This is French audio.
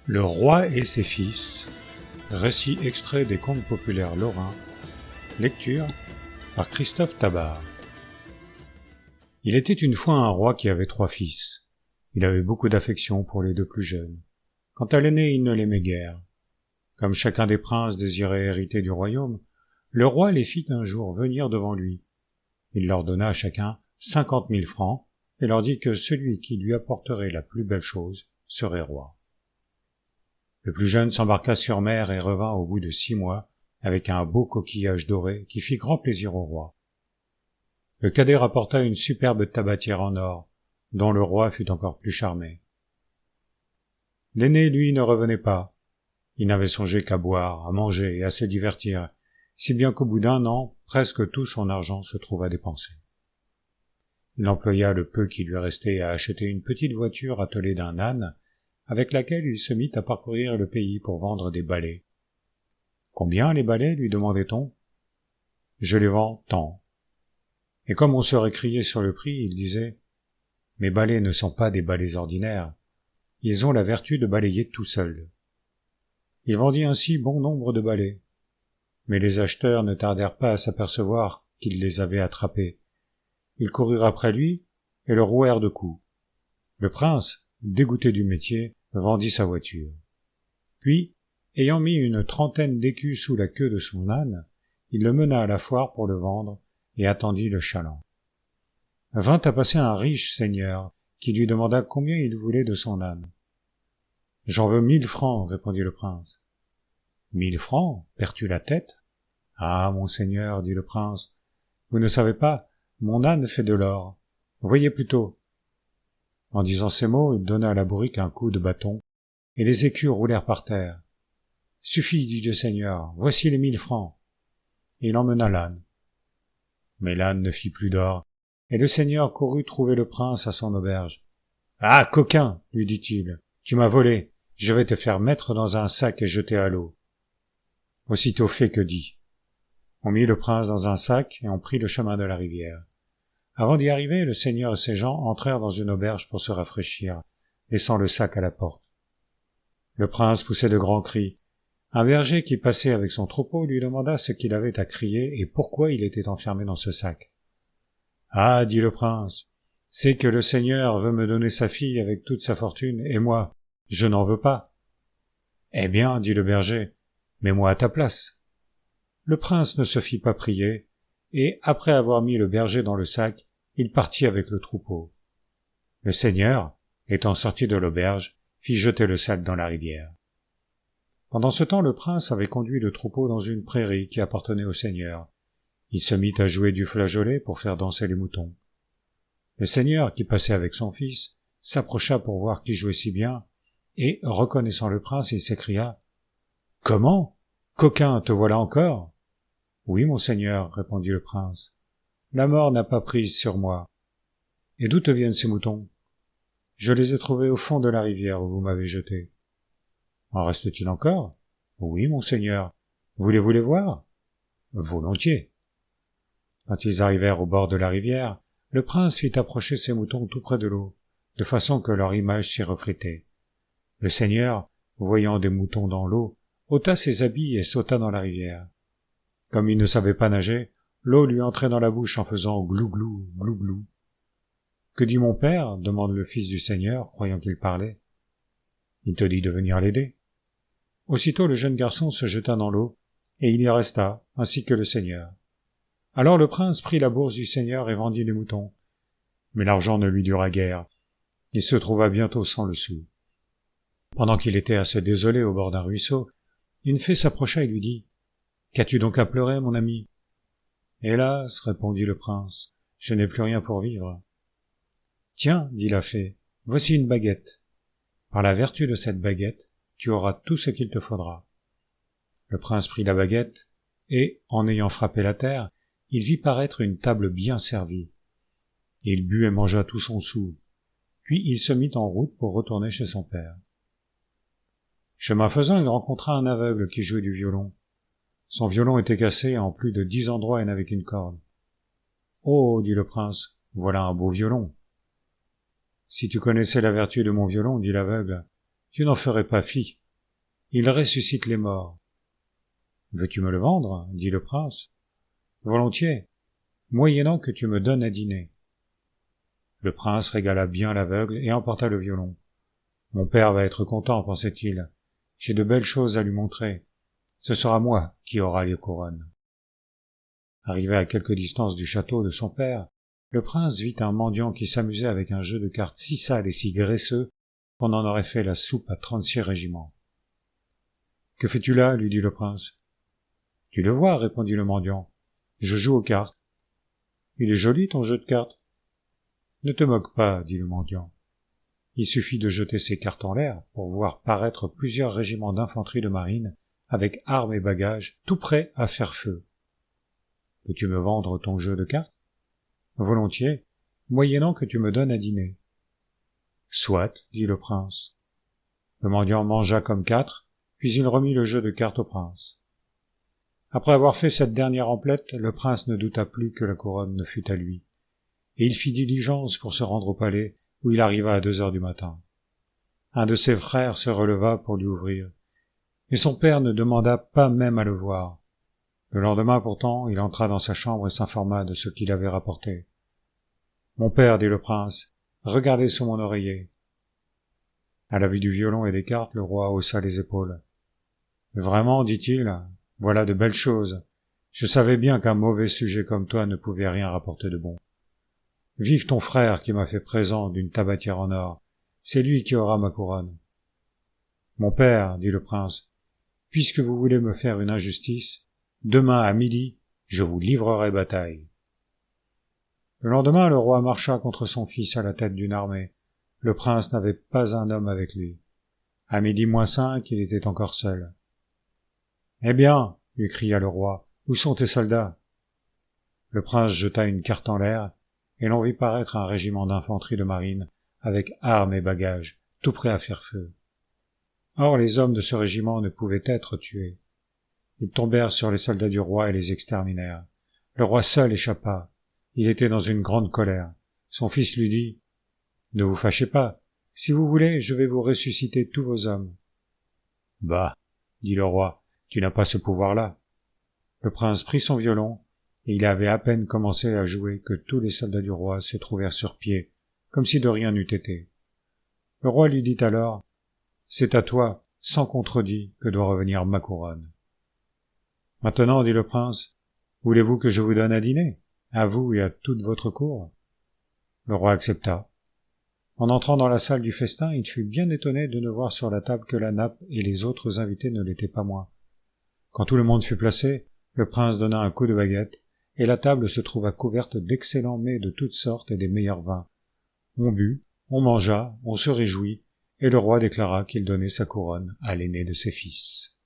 Le roi et ses fils, récit extrait des contes populaires lorrains, lecture par Christophe Tabar. Il était une fois un roi qui avait 3 fils. Il avait beaucoup d'affection pour les 2 plus jeunes. Quant à l'aîné, il ne l'aimait guère. Comme chacun des princes désirait hériter du royaume, le roi les fit un jour venir devant lui. Il leur donna à chacun 50 000 francs et leur dit que celui qui lui apporterait la plus belle chose serait roi. Le plus jeune s'embarqua sur mer et revint au bout de 6 mois avec un beau coquillage doré qui fit grand plaisir au roi. Le cadet rapporta une superbe tabatière en or, dont le roi fut encore plus charmé. L'aîné, lui, ne revenait pas. Il n'avait songé qu'à boire, à manger et à se divertir, si bien qu'au bout d'1 an, presque tout son argent se trouva dépensé. Il employa le peu qui lui restait à acheter une petite voiture attelée d'un âne, avec laquelle il se mit à parcourir le pays pour vendre des balais. « Combien les balais ?» lui demandait-on. « Je les vends tant. » Et comme on se récriait sur le prix, il disait « Mes balais ne sont pas des balais ordinaires, ils ont la vertu de balayer tout seuls. » Il vendit ainsi bon nombre de balais. Mais les acheteurs ne tardèrent pas à s'apercevoir qu'il les avait attrapés. Ils coururent après lui et le rouèrent de coups. Le prince, dégoûté du métier, vendit sa voiture. Puis, ayant mis une 30aine d'écus sous la queue de son âne, il le mena à la foire pour le vendre et attendit le chaland. Vint à passer un riche seigneur qui lui demanda combien il voulait de son âne. « J'en veux 1000 francs, répondit le prince. « 1000 francs, perds-tu la tête ? » ?»« Ah, monseigneur, dit le prince, vous ne savez pas, mon âne fait de l'or. Voyez plutôt. » En disant ces mots, il donna à la bourrique un coup de bâton, et les écus roulèrent par terre. « Suffit, dit le seigneur, voici les 1000 francs. » Et il emmena l'âne. Mais l'âne ne fit plus d'or, et le seigneur courut trouver le prince à son auberge. « Ah, coquin, lui dit-il, tu m'as volé, je vais te faire mettre dans un sac et jeter à l'eau. » Aussitôt fait que dit. On mit le prince dans un sac et on prit le chemin de la rivière. Avant d'y arriver, le seigneur et ses gens entrèrent dans une auberge pour se rafraîchir, laissant le sac à la porte. Le prince poussait de grands cris. Un berger qui passait avec son troupeau lui demanda ce qu'il avait à crier et pourquoi il était enfermé dans ce sac. « Ah, dit le prince, c'est que le seigneur veut me donner sa fille avec toute sa fortune, et moi, je n'en veux pas. »« Eh bien, dit le berger, mets-moi à ta place. » Le prince ne se fit pas prier, et après avoir mis le berger dans le sac, il partit avec le troupeau. Le seigneur, étant sorti de l'auberge, fit jeter le sac dans la rivière. Pendant ce temps, le prince avait conduit le troupeau dans une prairie qui appartenait au seigneur. Il se mit à jouer du flageolet pour faire danser les moutons. Le seigneur, qui passait avec son fils, s'approcha pour voir qui jouait si bien, et, reconnaissant le prince, il s'écria « Comment ? Coquin, te voilà encore ?»« Oui, monseigneur, répondit le prince. La mort n'a pas prise sur moi. »« Et d'où te viennent ces moutons ? » ?»« Je les ai trouvés au fond de la rivière où vous m'avez jeté. »« En reste-t-il encore ? » ?»« Oui, monseigneur. Voulez-vous les voir ? » ?»« Volontiers. » Quand ils arrivèrent au bord de la rivière, le prince fit approcher ses moutons tout près de l'eau, de façon que leur image s'y reflétait. Le seigneur, voyant des moutons dans l'eau, ôta ses habits et sauta dans la rivière. Comme il ne savait pas nager, l'eau lui entrait dans la bouche en faisant glou-glou, glou-glou. « Que dit mon père ?» demande le fils du seigneur, croyant qu'il parlait. « Il te dit de venir l'aider. » Aussitôt le jeune garçon se jeta dans l'eau, et il y resta, ainsi que le seigneur. Alors le prince prit la bourse du seigneur et vendit les moutons. Mais l'argent ne lui dura guère. Il se trouva bientôt sans le sou. Pendant qu'il était à se désoler au bord d'un ruisseau, une fée s'approcha et lui dit « Qu'as-tu donc à pleurer, mon ami ?»« Hélas, répondit le prince, je n'ai plus rien pour vivre. »« Tiens, dit la fée, voici une baguette. Par la vertu de cette baguette, tu auras tout ce qu'il te faudra. » Le prince prit la baguette, et, en ayant frappé la terre, il vit paraître une table bien servie. Il but et mangea tout son sou, puis il se mit en route pour retourner chez son père. Chemin faisant, il rencontra un aveugle qui jouait du violon. Son violon était cassé en plus de 10 endroits et n'avait qu'une corde. « Oh, dit le prince, voilà un beau violon. »« Si tu connaissais la vertu de mon violon, dit l'aveugle, tu n'en ferais pas fi. Il ressuscite les morts. Veux-tu me le vendre? Dit le prince. Volontiers, moyennant que tu me donnes à dîner. Le prince régala bien l'aveugle et emporta le violon. Mon père va être content, pensait-il. J'ai de belles choses à lui montrer. Ce sera moi qui aura les couronnes. Arrivé à quelque distance du château de son père, le prince vit un mendiant qui s'amusait avec un jeu de cartes si sale et si graisseux qu'on en aurait fait la soupe à 36 régiments. « Que fais-tu là » lui dit le prince. « Tu le vois, répondit le mendiant. Je joue aux cartes. Il est joli ton jeu de cartes. Ne te moque pas, dit le mendiant. Il suffit de jeter ses cartes en l'air pour voir paraître plusieurs régiments d'infanterie de marine avec armes et bagages, tout prêts à faire feu. Peux-tu me vendre ton jeu de cartes? Volontiers, moyennant que tu me donnes à dîner. Soit, dit le prince. Le mendiant mangea comme 4, puis il remit le jeu de cartes au prince. Après avoir fait cette dernière emplette, le prince ne douta plus que la couronne ne fût à lui, et il fit diligence pour se rendre au palais, où il arriva à 2 heures du matin. Un de ses frères se releva pour lui ouvrir, mais son père ne demanda pas même à le voir. Le lendemain, pourtant, il entra dans sa chambre et s'informa de ce qu'il avait rapporté. « Mon père, dit le prince, regardez sous mon oreiller. » À la vue du violon et des cartes, le roi haussa les épaules. « Vraiment, dit-il, voilà de belles choses. Je savais bien qu'un mauvais sujet comme toi ne pouvait rien rapporter de bon. Vive ton frère qui m'a fait présent d'une tabatière en or. C'est lui qui aura ma couronne. »« Mon père, dit le prince, puisque vous voulez me faire une injustice, demain à midi, je vous livrerai bataille. » Le lendemain, le roi marcha contre son fils à la tête d'une armée. Le prince n'avait pas un homme avec lui. À 12:05, il était encore seul. « Eh bien, lui cria le roi, où sont tes soldats ?» Le prince jeta une carte en l'air, et l'on vit paraître un régiment d'infanterie de marine, avec armes et bagages, tout prêt à faire feu. Or, les hommes de ce régiment ne pouvaient être tués. Ils tombèrent sur les soldats du roi et les exterminèrent. Le roi seul échappa. Il était dans une grande colère. Son fils lui dit « Ne vous fâchez pas. Si vous voulez, je vais vous ressusciter tous vos hommes. »« Bah, dit le roi, tu n'as pas ce pouvoir-là. » Le prince prit son violon, et il avait à peine commencé à jouer que tous les soldats du roi se trouvèrent sur pied, comme si de rien n'eût été. Le roi lui dit alors « C'est à toi, sans contredit, que doit revenir ma couronne. »« Maintenant, dit le prince, voulez-vous que je vous donne à dîner, à vous et à toute votre cour ?» Le roi accepta. En entrant dans la salle du festin, il fut bien étonné de ne voir sur la table que la nappe, et les autres invités ne l'étaient pas moins. Quand tout le monde fut placé, le prince donna un coup de baguette, et la table se trouva couverte d'excellents mets de toutes sortes et des meilleurs vins. On but, on mangea, on se réjouit, et le roi déclara qu'il donnait sa couronne à l'aîné de ses fils.